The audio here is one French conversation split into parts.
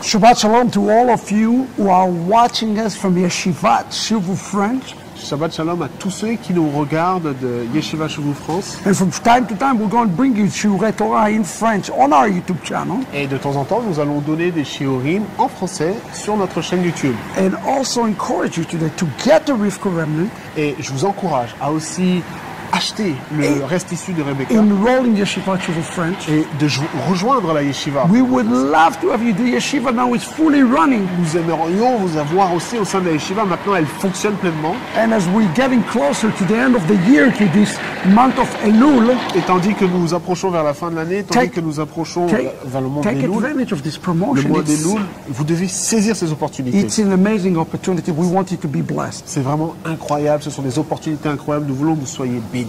Shabbat Shalom to all of you who are watching us from Yeshivat Shuvu French. Shabbat Shalom à tous ceux qui nous regardent de Yeshiva Shuvu France. And from time to time, we're going to bring you Shiurei Torah in French on our YouTube channel. Et de temps en temps, nous allons donner des shiurim en français sur notre chaîne YouTube. And also encourage you today to get the Rivka Remnant. Et je vous encourage à aussi acheter le reste issu de Rebecca Enroll in Yeshivat Shuvu French. et de rejoindre la Yeshiva. We would love to have you. The Yeshiva now is fully running. Nous aimerions vous avoir aussi au sein de la Yeshiva. Maintenant, elle fonctionne pleinement. And as we're getting closer to the end of the year, to this month of Elul, Et tandis que nous approchons vers la fin de l'année, tandis que nous approchons vers le monde take d'Elul, advantage of this le promotion. mois d'Elul, vous devez saisir ces opportunités. It's an amazing opportunity. We want you to be blessed. C'est vraiment incroyable, ce sont des opportunités incroyables. Nous voulons que vous soyez bénis.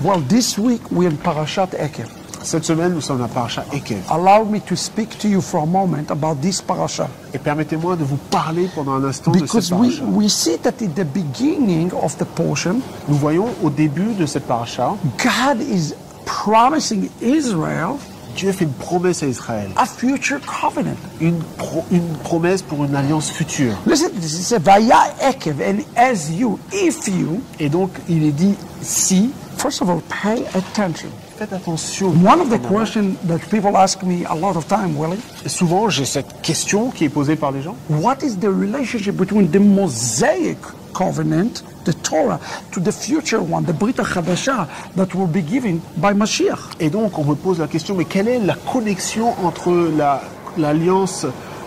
Well, this week we're in Parashat Ekev. Cette semaine, nous sommes à Parashat Ekev. Allow me to speak to you for a moment about this parasha. Et permettez-moi de vous parler pendant un instant de cette Because paracha. we see that in the beginning of the portion, Nous voyons au début de cette paracha, God is promising Israel Dieu fait une promesse à Israël. a future covenant. Une promesse pour une alliance future. Listen to this. It says, Vaya Ekev, and as you, if you, Et donc, il est dit, si, first of all, pay attention. faites attention. One of the questions that people ask me a lot of time, Willie, Souvent, j'ai cette question qui est posée par les gens. what is the relationship between the Mosaic covenant, the Torah, to the future one, the Brit HaChadashah, that will be given by Mashiach? Et donc, on me pose la question, mais quelle est la connexion entre l'alliance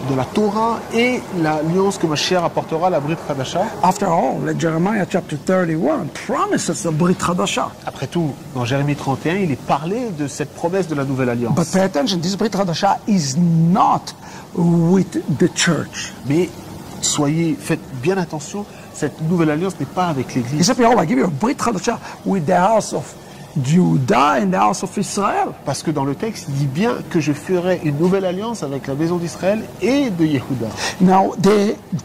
de la Torah et l'alliance que Mashiach apportera à la Brit Hadasha? After all, Jeremiah chapter 31 promises the Brit Hadashah. Après tout, dans Jérémie 31, il est parlé de cette promesse de la nouvelle alliance. But pay attention, this Brit Hadashah is not with the church. Mais faites bien attention, cette nouvelle alliance n'est pas avec He l'Église. said, behold, I give you a Brit Hadashah with the house of Judah and the house of Israel. Parce que dans le texte, il dit bien que je ferai une nouvelle alliance avec la maison d'Israël et de Yehuda. Now,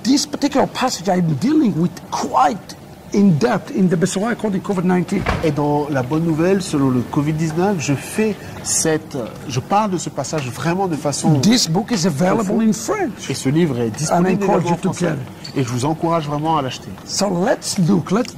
this particular passage I'm dealing with quite in depth in the Besorah according to COVID-19. Et dans la bonne nouvelle, selon le Covid-19, je parle de ce passage vraiment de façon... This book is available in French. Et ce livre est And I disponible encourage également you en to français. get it. Et je vous encourage vraiment à l'acheter. So let's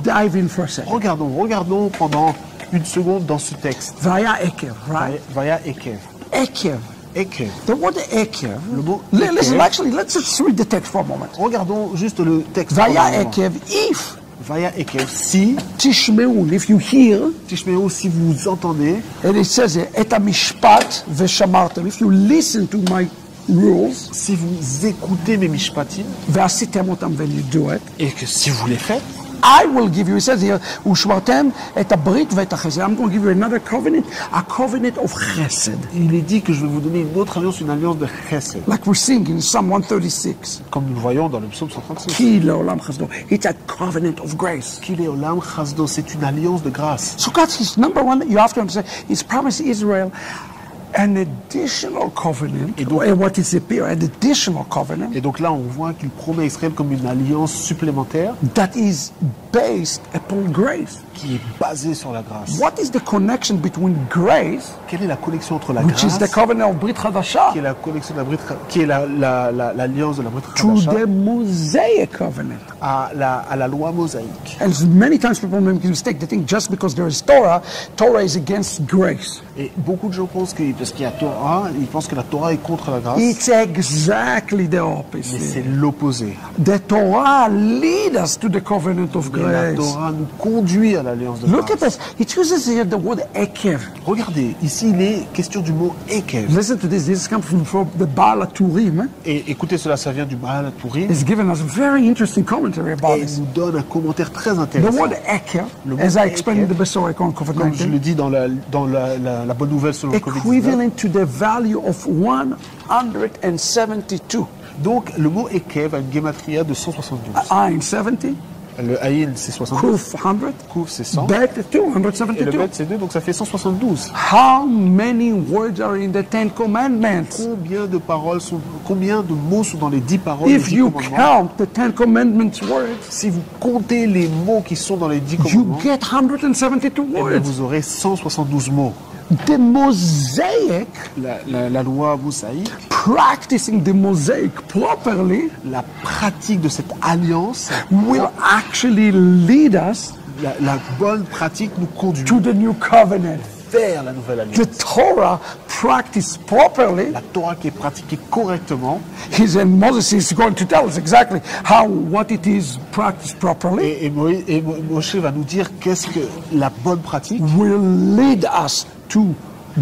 dive in for a second. Regardons pendant une seconde dans ce texte. Vaya Ekev, right? Vaya Ekev. Ekev. Ekev. The word Ekev. Le mot Listen, Ekev. actually, let's just read the text for a moment. Regardons juste le texte. pendant un Vaya moment. Ekev, if Vaya Ekev. Si, Tishmeun, if you hear, Tishmeo, si vous entendez, and it says here, Et hamishpat veshamartem, if you listen to my rules, si vous écoutez mes mishpatim, ve'asitem otam, when you do it, et que si vous les faites, I will give you, it says here, Ushmartem et abrit ve'et chesed. I'm going to give you another covenant, a covenant of chesed. il est dit que je vais vous donner une autre alliance, une alliance de chesed. Like we're singing in Psalm 136. Comme nous le voyons dans le psaume 136. Ki le'olam chesdo. It's a covenant of grace. Qu'il olam chasdo, c'est une alliance de grâce. So God, His number one, you have to understand, He's promised Israel an additional covenant. Et donc- And what is it here? An additional covenant Et donc là, on voit qu'il promet à Israël comme une alliance supplémentaire that is based upon grace. qui est basée sur la grâce. What is the connection between grace, Quelle est la connexion entre la which is grâce, the covenant of Brit Hadashah, qui est la connexion de la Brit, qui est l'alliance de la Brit to Hadasha, the Mosaic covenant? à la loi mosaïque? And many times people make a mistake. They think just because there is Torah, Torah is against grace. Et beaucoup de gens pensent que parce qu'il y a Torah, ils pensent que la Torah est contre la grâce, It's exactly the mais c'est opposite. l'opposé. The Torah leads us to the covenant of Et la grace. Torah nous conduit à l'alliance de Look at grâce. this. It uses here the word Ekev. Regardez, ici il est question du mot Ekev. Listen to this. This comes from the Baal HaTurim. Et écoutez cela, ça vient du Baal HaTurim. It's given us a very interesting commentary about Et il this. nous donne un commentaire très The intéressant. word Ekev, Le mot as I explained in Ekev, the Besorah on Comme je COVID-19, le dis dans la bonne nouvelle selon le Covid-19. equivalent to the value of 172. Donc le mot Ekev a une gematria de 172. Ayin 70, Le Aïn c'est 72, Kuf 100, Kouf c'est 100, Bet et le 272. Bet c'est 2, donc ça fait 172. How many words are in the Ten Commandments? Combien de mots sont dans les 10 paroles, les If 10 you commandements? count the Ten Commandments words, Si vous comptez les mots qui sont dans les 10 you commandements, get 172 eh bien, words. vous aurez 172 mots. The Mosaic La loi mosaïque practicing the Mosaic properly la pratique de cette alliance, will actually lead us la bonne pratique nous conduit to the new covenant. vers la nouvelle alliance. The Torah practiced properly, La Torah qui est pratiquée correctement, and Moses is going to tell us exactly what it is practiced properly, et Moshe va nous dire qu'est-ce que la bonne pratique will lead us to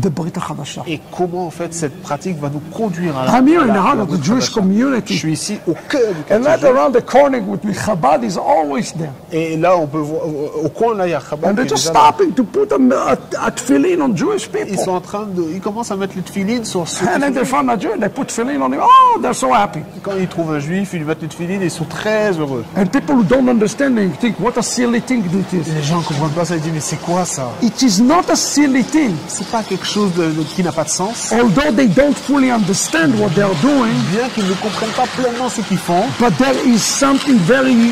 the Brit HaChadasha. et comment en fait cette pratique va nous conduire à I'm here in the heart la of the Brit Jewish Hadasha. community. Je suis ici au cœur du And right quartier juif. around the corner with me, Chabad is always there. Et là, on peut voir, au coin, là, il y a Chabad And qui they're est just déjà là. stopping to put a tefillin on Jewish Ils people. sont en train de, ils commencent à mettre les tefillin sur ceux And qui then they sont- find a Jew and they put tefillin on him. Oh, they're so happy. Quand ils trouvent un juif, ils lui mettent les tefillin et ils sont très heureux. And people who don't understand, they think, what a silly thing it is. Les gens ne comprennent pas ça, ils disent, mais c'est quoi ça? It is not a silly thing. C'est pas quelque chose qui n'a pas de sens. Although they don't fully understand what they're doing, Bien qu'ils ne comprennent pas pleinement ce qu'ils font, but there is something very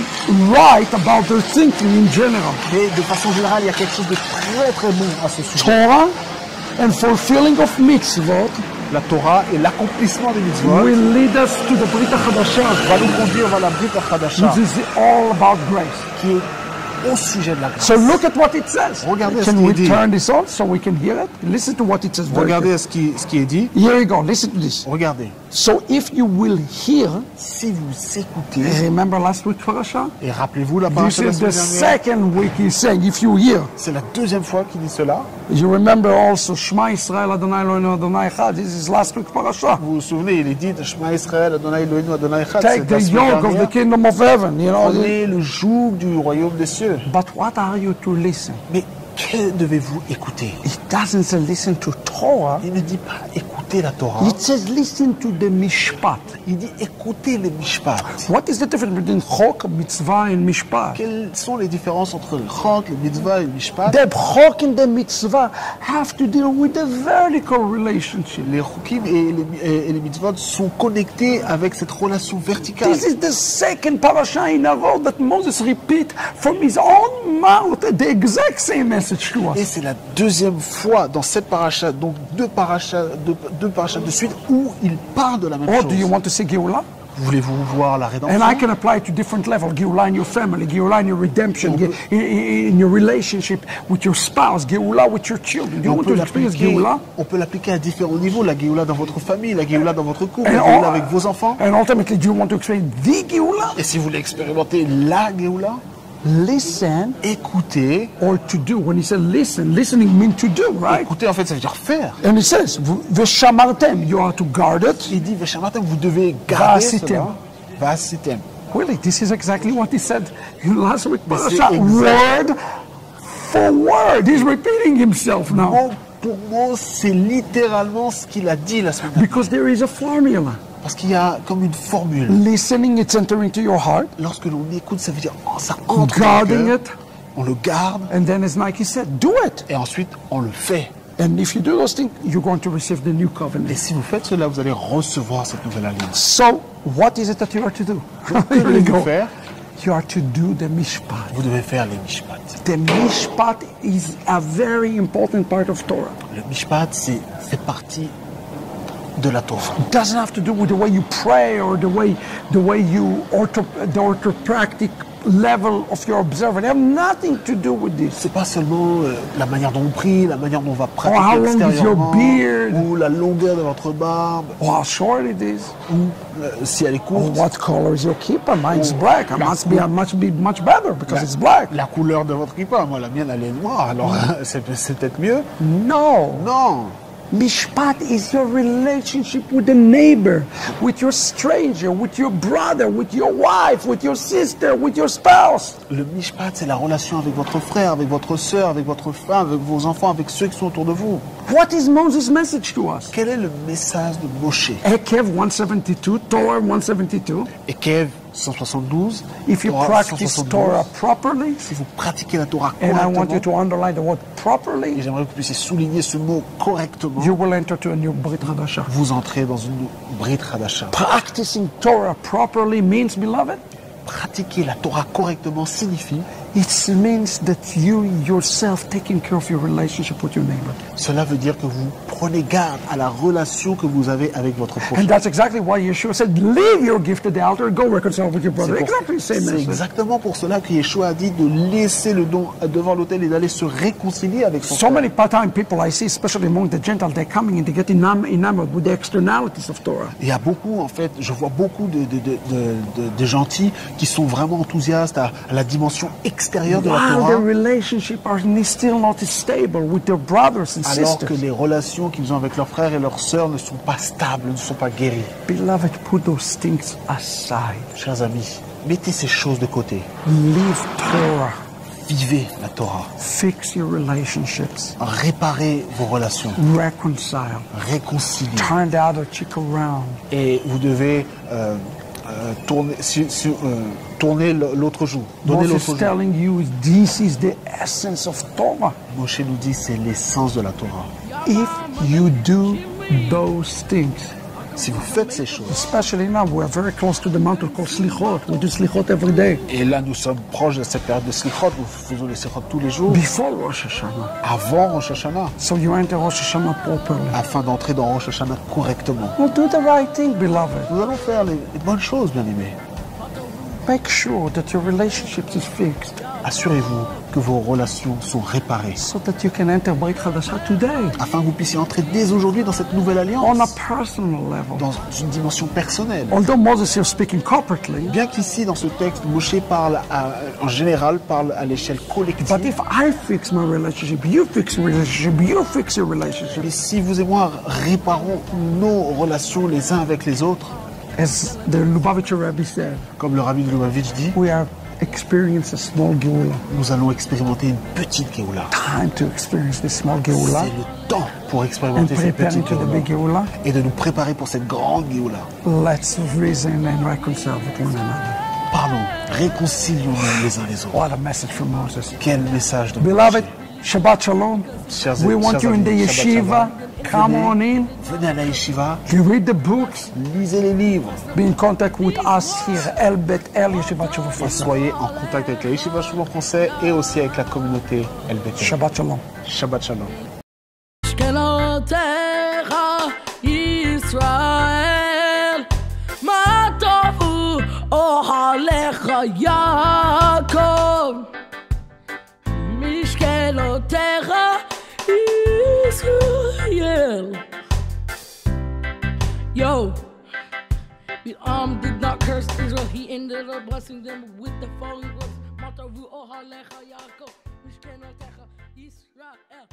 right about their thinking in general. mais de façon générale, il y a quelque chose de très très bon à ce sujet. Torah and fulfilling of mitzvot La Torah et l'accomplissement des mitzvot will lead us to the Brit HaChadasha, va nous conduire vers la Brit HaChadasha, which is all about grace. qui est au sujet de la grâce. So look at what it says. Regardez ce Can qu'il we dit. turn this on so we can hear it? Listen to what it says. very Regardez ce qui est dit. clearly. Here you go. Listen to this. Regardez. So if you will hear, Si vous écoutez, remember last week's parasha? et rappelez-vous la This paracha de la is the semaine dernière, second week he's saying, if you hear. c'est la deuxième fois qu'il dit cela. You remember also, Shema Israel Adonai Eloheinu Adonai Echad. This is last week's parasha. Vous vous souvenez, il est dit Shema Israël, Adonai Eloheinu, Adonai Echad. Take C'est la the semaine yoke of dernière. the kingdom of heaven. You know. Prenez le joug du royaume des cieux. But what are you to listen? Mais que devez-vous écouter? It doesn't say listen to Torah. Il ne dit pas écoutez la Torah. It says listen to the mishpat. Il dit écoutez les mishpat. What is the difference between chok, mitzvah, and mishpat? Quelles sont les différences entre le chok, le mitzvah et le mishpat? The chok and the mitzvah have to deal with the vertical relationship. Les chokim et les mitzvot sont connectés avec cette relation verticale. This is the second parasha in a row that Moses repeat from his own mouth the exact same message to Et us. c'est la deuxième fois dans cette paracha, donc deux parachas de suite, où il parle de la même Or do you chose. want to see Geulah? Voulez-vous voir la And I rédemption? can apply it to different levels. Geulah in your family, Geulah in your redemption, in your relationship with your spouse, Geulah with your children. Do you On want peut to experience l'appliquer Geulah? on peut l'appliquer à différents niveaux. La Géoula dans votre famille, la Géoula dans votre couple, And, la Géoula avec vos enfants. and ultimately, do you want to experience the Geulah? Et si vous voulez expérimenter la Géoula, Listen écoutez. or to do. When he said listen, listening means to do, right? Écoutez, en fait, ça veut dire faire. And it says, Veshamartem, you are to guard it. Il dit, Veshamatem, vous devez garder Vasitem. cela. Vasitem. Really, this is exactly what he said in last week. Mais c'est Parasha, exact. word for word. He's repeating himself now. Mot pour mot, c'est littéralement ce qu'il a dit la semaine dernière. Because there is a formula. Parce qu'il y a comme une formule. Listening, it's entering to your heart. Lorsque l'on écoute, ça veut dire, oh, ça entre dans le Guarding cœur. it. On le garde. And then, as Nike said, do it. Et ensuite, on le fait. And if you do those things, you're going to receive the new Et covenant. si vous faites cela, vous allez recevoir cette nouvelle alliance. So, what is it that you are to do? Que Here we devez-vous go. faire? You are to do the mishpat. Vous devez faire les mishpat. The mishpat is a very important part of Torah. Le mishpat, c'est fait partie de la Torah. It doesn't have to do with the way you pray or the way you the orthopractic level of your observance. It has nothing to do with this. C'est pas seulement la manière dont on prie, la manière dont on va how pratiquer long is your extérieurement, beard? ou la longueur de votre barbe, Or how short it is. ou si elle est Or courte, what color is your kippah? Mine's Oh, black. It la must be much better because it's black. la couleur de votre kippa. Moi, la mienne, elle est noire, alors c'est peut-être mieux. No. Non. Mishpat is your relationship with the neighbor, with your stranger, with your brother, with your wife, with your sister, with your spouse. Le mishpat, c'est la relation avec votre frère, avec votre sœur, avec votre femme, avec vos enfants, avec ceux qui sont autour de vous. What is Moses' message to us? Quel est le message de Moshe? Ekev 172, Torah 172. Et Kev 172, If you Torah practice 172, Torah properly, si vous pratiquez la Torah and I want you correctement, to underline the word et properly, j'aimerais que vous puissiez souligner ce mot correctement, you will enter to a new Brit Hadasha. vous entrez dans une Brit Hadasha. Practicing Torah properly means, beloved, Pratiquer la Torah correctement signifie, it means that you yourself taking care of your relationship with your neighbor. cela veut dire que vous prenez garde à la relation que vous avez avec votre prochain. And that's exactly why Yeshua said, leave your gift at the altar and go reconcile with your brother. Exactly the same C'est message. exactement pour cela que Yeshua a dit de laisser le don devant l'autel et d'aller se réconcilier avec son So frère. many part-time people I see, especially among the Gentiles, they're coming and they get enamored with the externalities of Torah. Il y a beaucoup, en fait, je vois beaucoup de gentils qui sont vraiment enthousiastes à la dimension extérieure de la While Torah, their relationships are still not stable with their brothers and alors que sisters. les relations qu'ils ont avec leurs frères et leurs sœurs ne sont pas stables, ne sont pas guéries. Beloved, put those things aside. Chers amis, mettez ces choses de côté. Leave Torah. Vivez la Torah. Fix your relationships. Réparez vos relations. Reconcile. Réconciliez. Turn the other cheek around. Et vous devez tourner l'autre joue. Donner Moses l'autre joue. telling you this is the essence of Torah. Moshe nous dit c'est l'essence de la Torah. If you do those things, Si vous faites ces choses, especially now, we are very close to the mountain called Slichot. We do Slichot every day. et là nous sommes proches de cette période de Slichot, nous faisons les Slichot tous les jours, Before Rosh Hashanah. avant Rosh Hashanah, So you enter Rosh Hashanah properly. afin d'entrer dans Rosh Hashanah correctement. Well, do the right thing, beloved. Nous allons faire les bonnes choses, bien aimés. Make sure that your relationship is fixed Assurez-vous que vos relations sont réparées, so that you can enter Brit Chadashah today afin que vous puissiez entrer dès aujourd'hui dans cette nouvelle on a alliance, personal level. dans une dimension personnelle. Although Moses here speaking corporately, Bien qu'ici, dans ce texte, Moshe parle en général, parle à l'échelle but collective. if I fix my relationship, you fix your relationship, you fix your relationship. Mais si vous et moi réparons nos relations les uns avec les autres, As the Lubavitcher Rebbe said, comme le Rabbi de Lubavitch dit, we are experiencing a small Geula. nous allons expérimenter une petite Géoula. Time to experience this small C'est Geula le temps pour and expérimenter cette preparing petite to the big Géoula Geula. et de nous préparer pour cette grande Géoula. Let's reason and reconcile with one another. Parlons, réconcilions-nous les uns les autres. What a message from Moses. Quel message de Beloved, Moshe. Shabbat Shalom. Chers- We want chers you in the amis, Shabbat yeshiva. Shalom. Come on in. Venez à la yeshiva, You read the books. lisez les livres Be in contact with us here, El Bet El Yeshivat et Shavafasa. soyez en contact avec la yeshiva Shalom français et aussi avec la communauté LBT. Shabbat Shalom. Shabbat Shalom. משכנותיך ישראל, מה טובו אוהליך יעקב. משכנותיך ישראל. Yo, did not curse Israel, he ended up blessing them with the following words. מה טובו אוהליך יעקב, משכנותיך ישראל.